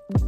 Hello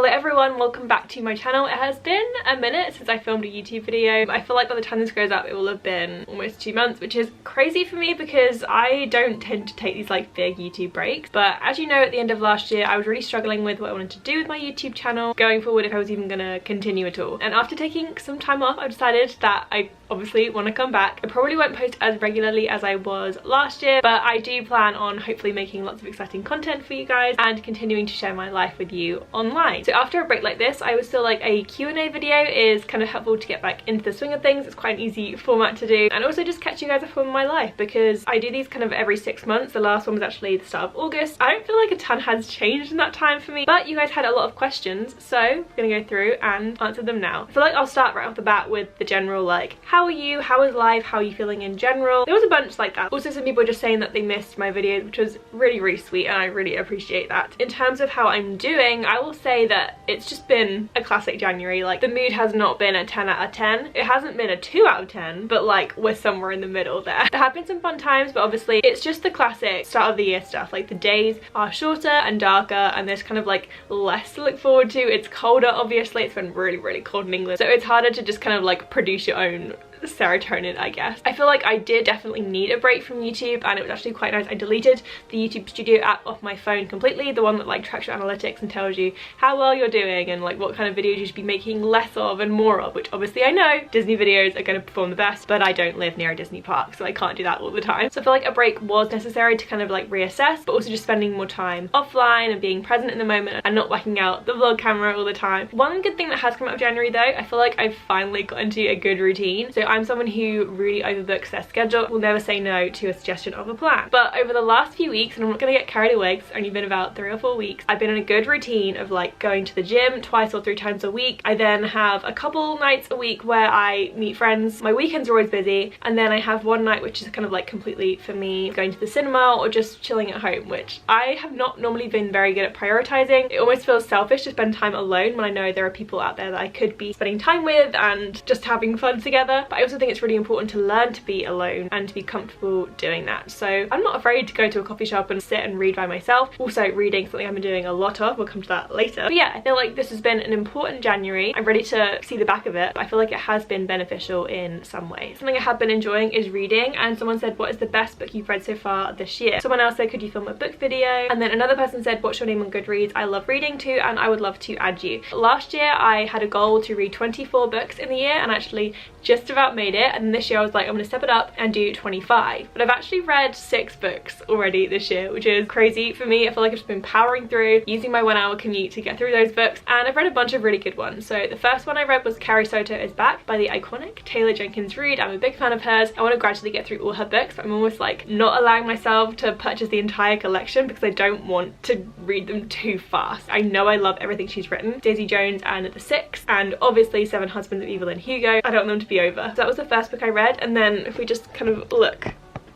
everyone, welcome back to my channel. It has been a minute since I filmed a YouTube video. I feel like by the time this goes up it will have been almost 2 months, which is crazy for me because I don't tend to take these like big YouTube breaks. But as you know, at the end of last year I was really struggling with what I wanted to do with my YouTube channel going forward, if I was even gonna continue at all. And after taking some time off, I decided that I obviously want to come back. I probably won't post as regularly as I was last year, but I do plan on hopefully making lots of exciting content for you guys and continuing to share my life with you online. So after a break like this, I was still like a Q&A video is kind of helpful to get back into the swing of things. It's quite an easy format to do, and also just catch you guys up on my life because I do these kind of every 6 months. The last one was actually the start of August. I don't feel like a ton has changed in that time for me, but you guys had a lot of questions, so we're gonna go through and answer them now. I feel like I'll start right off the bat with the general like, how are you? How is life? How are you feeling in general? There was a bunch like that. Also, some people were just saying that they missed my videos, which was really, really sweet, and I really appreciate that. In terms of how I'm doing, I will say that it's just been a classic January. Like, the mood has not been a 10 out of 10. It hasn't been a 2 out of 10, but like we're somewhere in the middle there. There have been some fun times, but obviously it's just the classic start of the year stuff. Like, the days are shorter and darker, and there's kind of like less to look forward to. It's colder, obviously. It's been really, really cold in England, so it's harder to just kind of like produce your own serotonin, I guess. I feel like I did definitely need a break from YouTube, and it was actually quite nice. I deleted the YouTube Studio app off my phone completely, the one that like tracks your analytics and tells you how well you're doing and like what kind of videos you should be making less of and more of, which obviously I know Disney videos are going to perform the best, but I don't live near a Disney park, so I can't do that all the time. So I feel like a break was necessary to kind of like reassess, but also just spending more time offline and being present in the moment and not whacking out the vlog camera all the time. One good thing that has come out of January though, I feel like I've finally got into a good routine. So I'm someone who really overbooks their schedule, will never say no to a suggestion of a plan. But over the last few weeks, and I'm not gonna get carried away because it's only been about 3 or 4 weeks, I've been in a good routine of like going to the gym 2 or 3 times a week. I then have a couple nights a week where I meet friends. My weekends are always busy, and then I have one night which is kind of like completely for me, going to the cinema or just chilling at home, which I have not normally been very good at prioritizing. It almost feels selfish to spend time alone when I know there are people out there that I could be spending time with and just having fun together. But I also think it's really important to learn to be alone and to be comfortable doing that. So I'm not afraid to go to a coffee shop and sit and read by myself. Also, reading, something I've been doing a lot of, we'll come to that later. But yeah, I feel like this has been an important January. I'm ready to see the back of it, but I feel like it has been beneficial in some ways. Something I have been enjoying is reading, and someone said, what is the best book you've read so far this year? Someone else said, could you film a book video? And then another person said, what's your name on Goodreads? I love reading too, and I would love to add you. Last year I had a goal to read 24 books in the year, and actually just about made it, and this year I was like, I'm gonna step it up and do 25. But I've actually read 6 books already this year, which is crazy for me. I feel like I've just been powering through, using my 1 hour commute to get through those books, and I've read a bunch of really good ones. So the first one I read was Carrie Soto is Back by the iconic Taylor Jenkins Reid. I'm a big fan of hers. I want to gradually get through all her books, but I'm almost like not allowing myself to purchase the entire collection because I don't want to read them too fast. I know I love everything she's written, Daisy Jones and The Six, and obviously Seven Husbands of Evelyn Hugo. I don't want them to be over. So that was the first book I read, and then if we just kind of look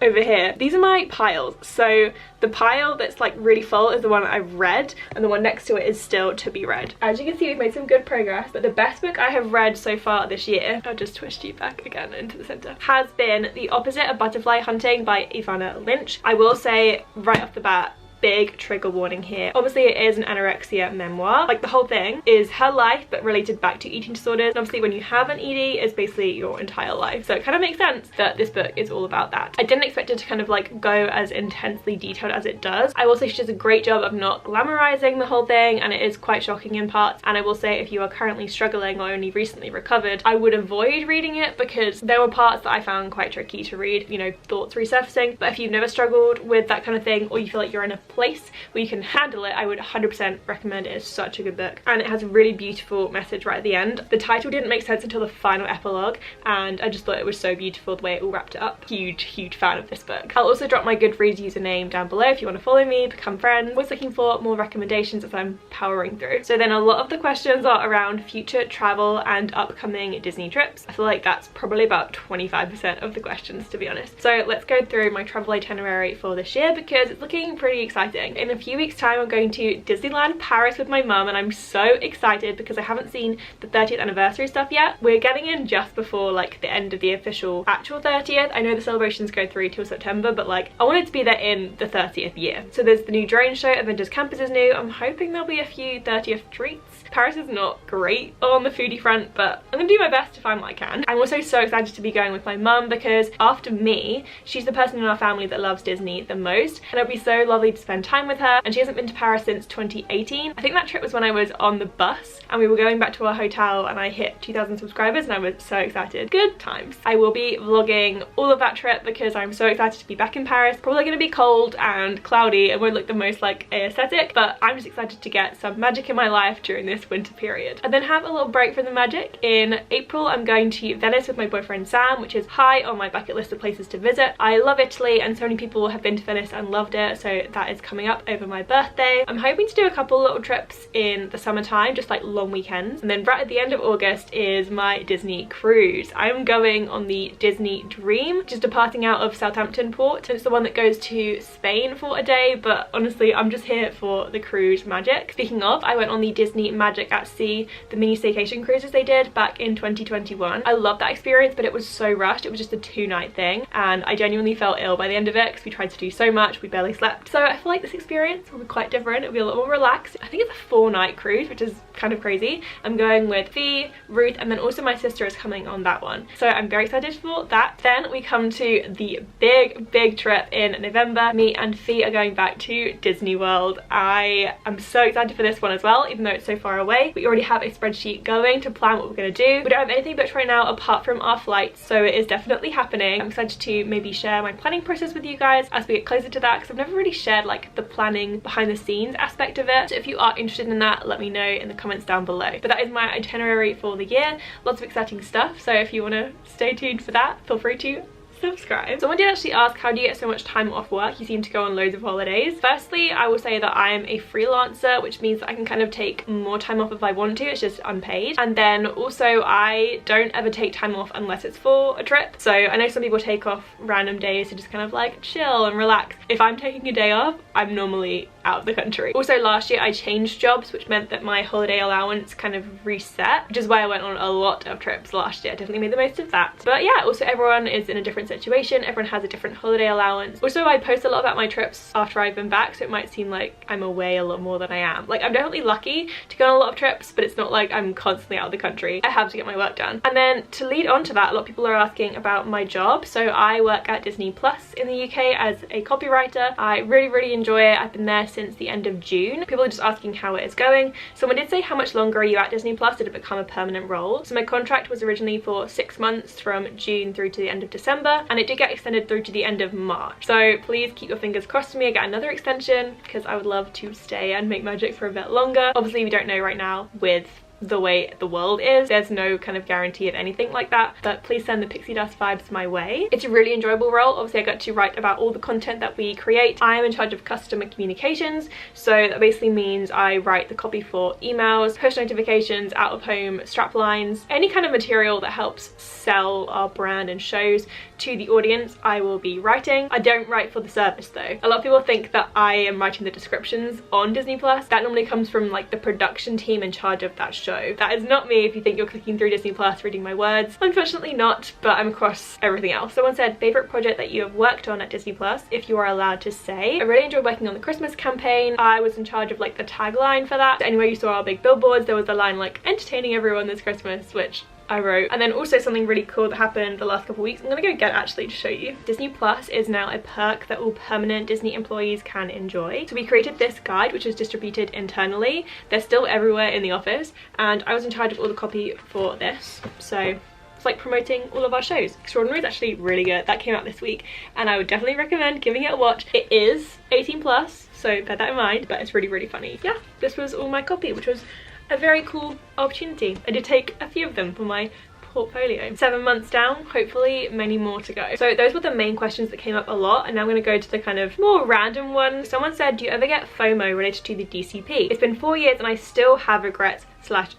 over here, these are my piles. So the pile that's like really full is the one I've read, and the one next to it is still to be read. As you can see, we've made some good progress, but the best book I have read so far this year, I'll just twist you back again into the center, has been The Opposite of Butterfly Hunting by Ivana Lynch. I will say right off the bat, big trigger warning here. Obviously it is an anorexia memoir. Like, the whole thing is her life but related back to eating disorders, and obviously when you have an ED it's basically your entire life, so it kind of makes sense that this book is all about that. I didn't expect it to kind of like go as intensely detailed as it does. I will say she does a great job of not glamorizing the whole thing, and it is quite shocking in parts. And I will say, if you are currently struggling or only recently recovered, I would avoid reading it because there were parts that I found quite tricky to read, you know, thoughts resurfacing. But if you've never struggled with that kind of thing, or you feel like you're in a place where you can handle it, I would 100% recommend it. It's such a good book, and it has a really beautiful message right at the end. The title didn't make sense until the final epilogue, and I just thought it was so beautiful the way it all wrapped it up. Huge fan of this book. I'll also drop my Goodreads username down below if you want to follow me, become friends. I'm always looking for more recommendations as I'm powering through. So then a lot of the questions are around future travel and upcoming Disney trips. I feel like that's probably about 25% of the questions, to be honest. So let's go through my travel itinerary for this year because it's looking pretty exciting. exciting. In a few weeks time I'm going to Disneyland Paris with my mum, and I'm so excited because I haven't seen the 30th anniversary stuff yet. We're getting in just before like the end of the official actual 30th. I know the celebrations go through till September, but like I wanted to be there in the 30th year. So there's the new drone show, Avengers Campus is new. I'm hoping there'll be a few 30th treats. Paris is not great on the foodie front, but I'm gonna do my best to find what I can. I'm also so excited to be going with my mum because after me, she's the person in our family that loves Disney the most, and it'll be so lovely to spend time with her. And she hasn't been to Paris since 2018. I think that trip was when I was on the bus and we were going back to our hotel and I hit 2,000 subscribers and I was so excited. Good times. I will be vlogging all of that trip because I'm so excited to be back in Paris. Probably gonna be cold and cloudy and won't look the most like aesthetic, but I'm just excited to get some magic in my life during this winter period. And then have a little break from the magic. In April I'm going to Venice with my boyfriend Sam, which is high on my bucket list of places to visit. I love Italy and so many people have been to Venice and loved it, so that is coming up over my birthday. I'm hoping to do a couple little trips in the summertime, just like long weekends. And then right at the end of August is my Disney cruise. I'm going on the Disney Dream, just departing out of Southampton port. It's the one that goes to Spain for a day, but honestly I'm just here for the cruise magic. Speaking of, I went on the Disney Magic at Sea, the mini staycation cruises they did back in 2021. I loved that experience, but it was so rushed. It was just a 2-night thing and I genuinely felt ill by the end of it because we tried to do so much, we barely slept. So I feel like this experience will be quite different. It'll be a lot more relaxed. I think it's a 4-night cruise, which is kind of crazy. I'm going with Fee, Ruth, and then also my sister is coming on that one. So I'm very excited for that. Then we come to the big trip in November. Me and Fee are going back to Disney World. I am so excited for this one as well, even though it's so far away. We already have a spreadsheet going to plan what we're going to do. We don't have anything booked right now apart from our flights, so it is definitely happening. I'm excited to maybe share my planning process with you guys as we get closer to that, because I've never really shared like the planning behind the scenes aspect of it. So if you are interested in that, let me know in the comments down below. But that is my itinerary for the year. Lots of exciting stuff, so if you want to stay tuned for that, feel free to subscribe. Someone did actually ask, how do you get so much time off work? You seem to go on loads of holidays. Firstly, I will say that I am a freelancer, which means that I can kind of take more time off if I want to. It's just unpaid. And then also I don't ever take time off unless it's for a trip. So I know some people take off random days to just kind of like chill and relax. If I'm taking a day off, I'm normally out of the country. Also last year I changed jobs, which meant that my holiday allowance kind of reset, which is why I went on a lot of trips last year. I definitely made the most of that. But yeah, also everyone is in a different situation. Everyone has a different holiday allowance. Also I post a lot about my trips after I've been back, so it might seem like I'm away a lot more than I am. Like I'm definitely lucky to go on a lot of trips, but it's not like I'm constantly out of the country. I have to get my work done. And then to lead on to that, a lot of people are asking about my job. So I work at Disney Plus in the UK as a copywriter. I really enjoy it. I've been there since the end of June. People are just asking how it is going. Someone did say, how much longer are you at Disney Plus? Did it become a permanent role? So my contract was originally for 6 months from June through to the end of December, and it did get extended through to the end of March. So please keep your fingers crossed for me. I get another extension because I would love to stay and make magic for a bit longer. Obviously we don't know right now with the way the world is. There's no kind of guarantee of anything like that, but please send the pixie dust vibes my way. It's a really enjoyable role. Obviously I got to write about all the content that we create. I am in charge of customer communications, so that basically means I write the copy for emails, push notifications, out of home strap lines, any kind of material that helps sell our brand and shows to the audience. I will be writing. I don't write for the service though. A lot of people think that I am writing the descriptions on Disney Plus. That normally comes from like the production team in charge of that show. That is not me if you think you're clicking through Disney Plus reading my words. Unfortunately not, but I'm across everything else. Someone said, favorite project that you have worked on at Disney Plus, if you are allowed to say. I really enjoyed working on the Christmas campaign. I was in charge of like the tagline for that. Anywhere you saw our big billboards, there was a line like entertaining everyone this Christmas, which I wrote. And then also something really cool that happened the last couple of weeks, I'm gonna go get actually to show you. Disney Plus is now a perk that all permanent Disney employees can enjoy. So we created this guide, which is distributed internally. They're still everywhere in the office, and I was in charge of all the copy for this. So it's like promoting all of our shows. Extraordinary is actually really good. That came out this week, and I would definitely recommend giving it a watch. It is 18 plus, so bear that in mind, but it's really funny. Yeah, this was all my copy, which was a very cool opportunity. I did take a few of them for my portfolio. 7 months down, hopefully many more to go. So those were the main questions that came up a lot, and now I'm going to go to the kind of more random ones. Someone said, do you ever get FOMO related to the DCP? It's been 4 years and I still have regrets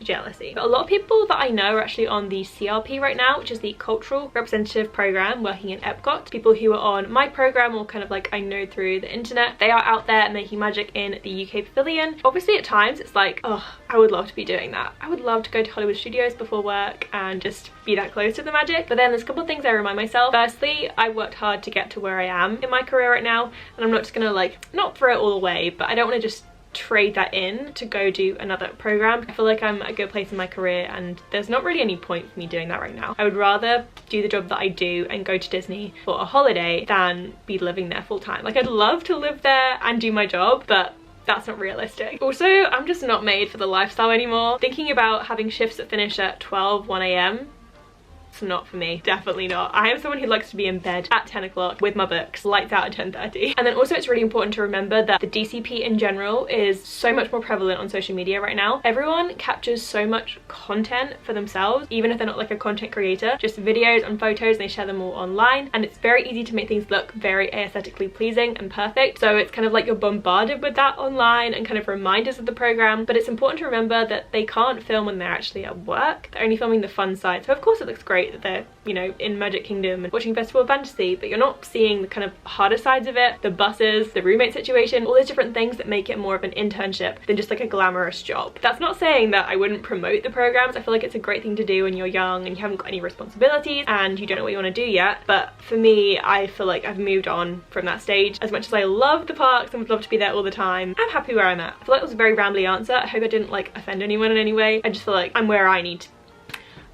jealousy. But a lot of people that I know are actually on the CRP right now, which is the Cultural Representative Program working in Epcot. People who are on my program, or kind of like I know through the internet, they are out there making magic in the UK Pavilion. Obviously at times it's like, oh, I would love to be doing that. I would love to go to Hollywood Studios before work and just be that close to the magic. But then there's a couple of things I remind myself. Firstly, I worked hard to get to where I am in my career right now, and I'm not just gonna like, not throw it all away, but I don't want to just trade that in to go do another program. I feel like I'm at a good place in my career and there's not really any point for me doing that right now. I would rather do the job that I do and go to Disney for a holiday than be living there full time. Like, I'd love to live there and do my job, but that's not realistic. Also, I'm just not made for the lifestyle anymore. Thinking about having shifts that finish at 12, 1 a.m. it's not for me, definitely not. I am someone who likes to be in bed at 10 o'clock with my books, lights out at 10:30. And then also it's really important to remember that the DCP in general is so much more prevalent on social media right now. Everyone captures so much content for themselves, even if they're not like a content creator, just videos and photos, and they share them all online. And it's very easy to make things look very aesthetically pleasing and perfect. So it's kind of like you're bombarded with that online and kind of reminders of the program. But it's important to remember that they can't film when they're actually at work. They're only filming the fun side. So of course it looks great that they're, you know, in Magic Kingdom and watching Festival of Fantasy, but you're not seeing the kind of harder sides of it, the buses, the roommate situation, all those different things that make it more of an internship than just like a glamorous job. That's not saying that I wouldn't promote the programs. I feel like it's a great thing to do when you're young and you haven't got any responsibilities and you don't know what you want to do yet. But for me, I feel like I've moved on from that stage. As much as I love the parks and would love to be there all the time, I'm happy where I'm at. I feel like it was a very rambly answer. I hope I didn't like offend anyone in any way. I just feel like I'm where I need to.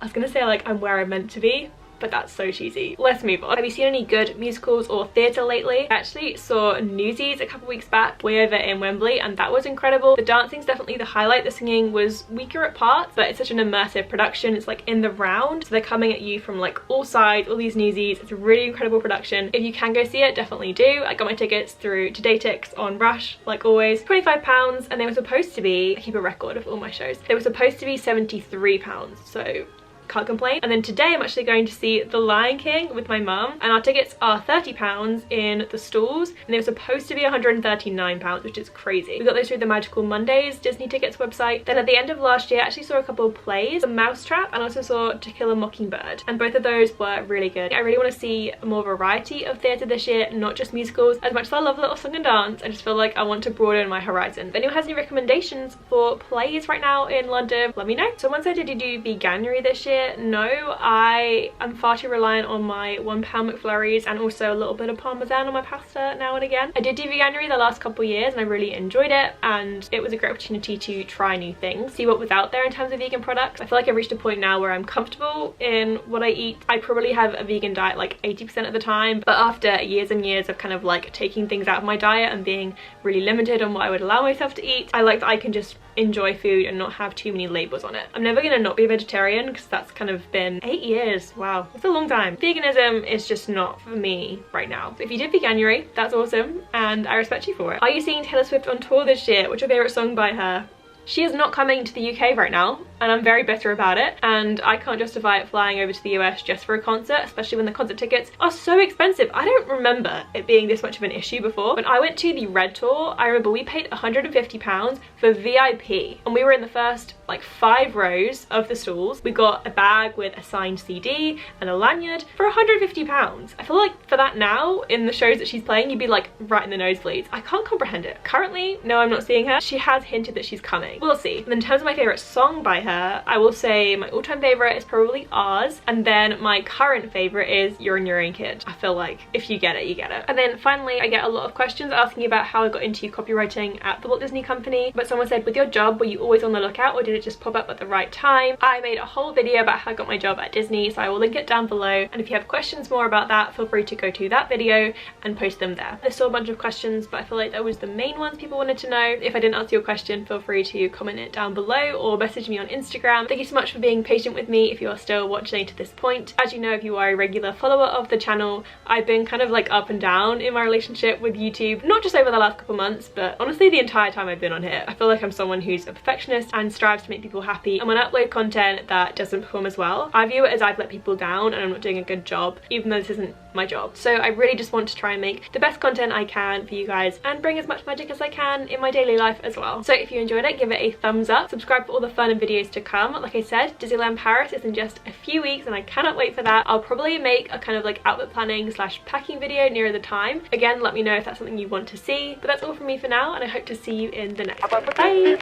I was gonna say like I'm where I'm meant to be, but that's so cheesy. Let's move on. Have you seen any good musicals or theatre lately? I actually saw Newsies a couple weeks back, way over in Wembley, and that was incredible. The dancing's definitely the highlight. The singing was weaker at parts, but it's such an immersive production. It's like in the round, so they're coming at you from like all sides, all these newsies. It's a really incredible production. If you can go see it, definitely do. I got my tickets through Today Tix on Rush, like always. £25, and they were supposed to be, I keep a record of all my shows, they were supposed to be £73, so can't complain. And then today I'm actually going to see The Lion King with my mum, and our tickets are £30 in the stalls, and they were supposed to be £139, which is crazy. We got those through the Magical Mondays Disney Tickets website. Then at the end of last year I actually saw a couple of plays, The Mousetrap and also saw To Kill a Mockingbird, and both of those were really good. I really want to see more variety of theatre this year, not just musicals. As much as I love a little song and dance, I just feel like I want to broaden my horizon. If anyone has any recommendations for plays right now in London, let me know. Someone said, did you do Veganuary this year? No, I am far too reliant on my £1 McFlurries and also a little bit of parmesan on my pasta now and again. I did do Veganuary the last couple of years and I really enjoyed it, and it was a great opportunity to try new things, see what was out there in terms of vegan products. I feel like I've reached a point now where I'm comfortable in what I eat. I probably have a vegan diet like 80% of the time, but after years and years of kind of like taking things out of my diet and being really limited on what I would allow myself to eat, I like that I can just enjoy food and not have too many labels on it. I'm never gonna not be a vegetarian because that's kind of been 8 years. Wow, it's a long time. Veganism is just not for me right now. So if you did Veganuary, that's awesome and I respect you for it. Are you seeing Taylor Swift on tour this year? What's your favorite song by her? She is not coming to the UK right now, and I'm very bitter about it, and I can't justify it flying over to the US just for a concert, especially when the concert tickets are so expensive. I don't remember it being this much of an issue before. When I went to the Red Tour, I remember we paid £150 for VIP, and we were in the first like 5 rows of the stalls. We got a bag with a signed CD and a lanyard for £150. I feel like for that now, in the shows that she's playing, you'd be like right in the nosebleeds. I can't comprehend it. Currently, no, I'm not seeing her. She has hinted that she's coming. We'll see. And in terms of my favorite song by her, I will say my all-time favorite is probably Ours, and then my current favorite is You're in Your Own Kid. I feel like if you get it, you get it. And then finally, I get a lot of questions asking about how I got into copywriting at the Walt Disney Company. But someone said, with your job, were you always on the lookout, or did it just pop up at the right time? I made a whole video about how I got my job at Disney, so I will link it down below. And if you have questions more about that, feel free to go to that video and post them there. There's still a bunch of questions, but I feel like that was the main ones people wanted to know. If I didn't answer your question, feel free to comment it down below or message me on Instagram. Thank you so much for being patient with me if you are still watching to this point. As you know, if you are a regular follower of the channel, I've been kind of like up and down in my relationship with YouTube, not just over the last couple months, but honestly the entire time I've been on here. I feel like I'm someone who's a perfectionist and strives to make people happy, and when I upload content that doesn't perform as well, I view it as I've let people down and I'm not doing a good job, even though this isn't my job. So I really just want to try and make the best content I can for you guys and bring as much magic as I can in my daily life as well. So if you enjoyed it, give it a thumbs up, subscribe for all the fun and videos to come. Like I said, Disneyland Paris is in just a few weeks and I cannot wait for that. I'll probably make a kind of like outfit planning / packing video nearer the time. Again, let me know if that's something you want to see. But that's all from me for now, and I hope to see you in the next one. Bye!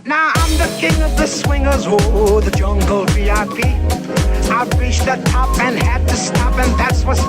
Now I'm the king of the swingers, oh, the jungle VIP. I've reached the top and had to stop, and that's what's